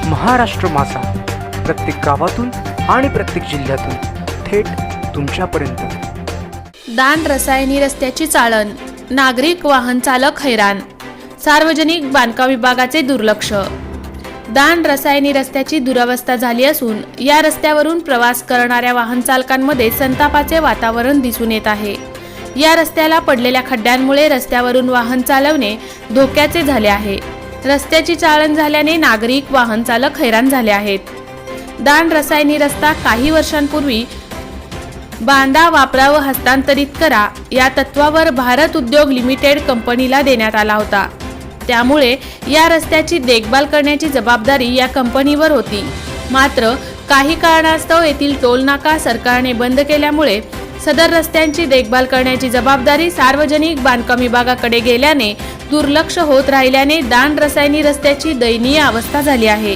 महाराष्ट्र माझा, प्रत्येक गावातून आणि प्रत्येक जिल्ह्यातून थेट तुमच्यापर्यंत। दान रसायनी रस्त्याची चाळण, नागरिक वाहन चालक हैराण, सार्वजनिक बांधकाम विभागाचे दुर्लक्ष। दान रसायनी रस्त्याची दुरावस्था झाली असून या रस्त्यावरून प्रवास करणाऱ्या वाहन चालकांमध्ये संतापाचे वातावरण दिसून येत आहे। या रस्त्याला पडलेल्या खड्ड्यांमुळे रस्त्यावरून वाहन चालवणे धोक्याचे झाले आहे। रस्त्याची चाळण झाल्याने नागरिक वाहन चालक हैराण झाले आहेत। दान रसायनी रस्ता काही वर्षांपूर्वी बांधा, वापरा व हस्तांतरित करा या तत्वावर भारत उद्योग लिमिटेड कंपनीला देण्यात आला होता। त्यामुळे या रस्त्याची देखभाल करण्याची जबाबदारी या कंपनीवर होती। मात्र काही कारणास्तव येथील टोल नाका सरकारने बंद केल्यामुळे सदर रस्त्यांची देखभाल करण्याची जबाबदारी सार्वजनिक बांधकाम विभागाकडे गेल्याने दुर्लक्ष होत राहिल्याने दान रसायनी रस्त्याची दयनीय अवस्था झाली आहे।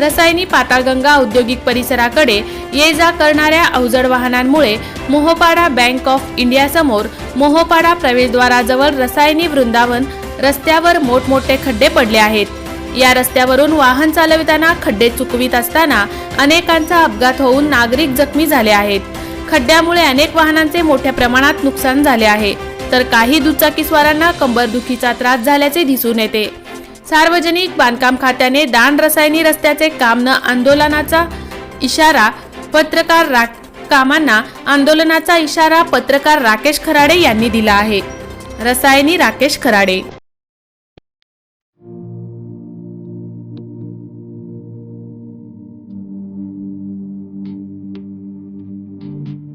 रसायनी पाताळगंगा औद्योगिक परिसराकडे ये जा करणाऱ्या अवजड वाहनांमुळे मोहपाडा बँक ऑफ इंडिया समोर मोहपाडा प्रवेशद्वाराजवळ रसायनी वृंदावन रस्त्यावर मोठमोठे खड्डे पडले आहेत। या रस्त्यावरून वाहन चालविताना खड्डे चुकवित असताना अनेकांचा अपघात होऊन नागरिक जखमी झाले आहेत। खड्ड्यामुळे अनेक वाहनांचे मोठ्या प्रमाणात नुकसान झाले आहे, तर काही दुचाकीस्वारांना कंबरदुखीचा त्रास झाल्याचे दिसून येते। सार्वजनिक बांधकाम खात्याने दान रसायनी रस्त्याचे काम न आंदोलनाचा इशारा पत्रकार राकेश खराडे यांनी दिला आहे। रसायनी राकेश खराडे।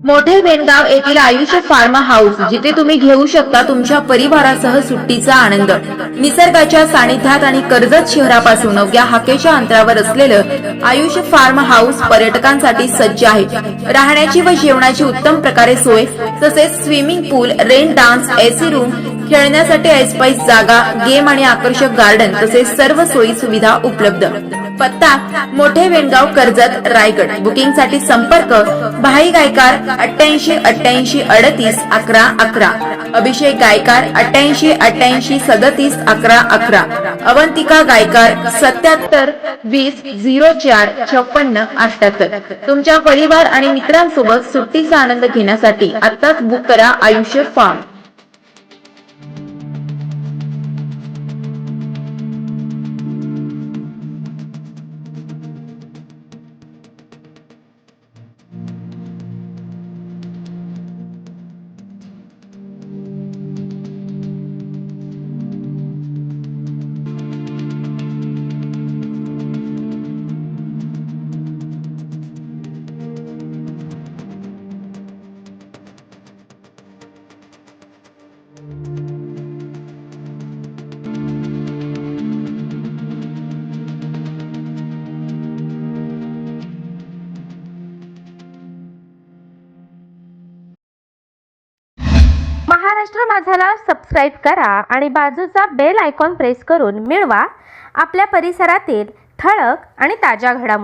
मोठे वेणगाव येथील आयुष फार्म हाऊस, जिथे तुम्ही घेऊ शकता तुमच्या परिवारासह सुट्टीचा आनंद। निसर्गाच्या सानिध्यात आणि कर्जत शहरापासून अवघ्या हाकेच्या अंतरावर असलेलं आयुष फार्म हाऊस पर्यटकांसाठी सज्ज आहे। राहण्याची व जेवणाची उत्तम प्रकारे सोय, तसेच स्विमिंग पूल, रेन डान्स, एसी रूम, खेळण्यासाठी ऐसपैस जागा, गेम आणि आकर्षक गार्डन तसेच सर्व सोयी सुविधा उपलब्ध। पत्ता मोठे वेणगाव, कर्जत, रायगड। बुकिंग साठी संपर्क भाई गायकार 88 88 38 11 11, अभिषेक गायकार 88 88 37 11 11, अवंतिका गायकार 77 20 04 56 78। तुमच्या परिवार आणि मित्रांसोबत सुट्टीचा आनंद घेण्यासाठी आत्ताच बुक करा आयुष्य फार्म। महाराष्ट्र माझाला सबस्क्राईब करा आणि बाजूचा बेल आयकॉन प्रेस करून मिळवा आपल्या परिसरातील ठळक आणि ताज्या घडामोडी।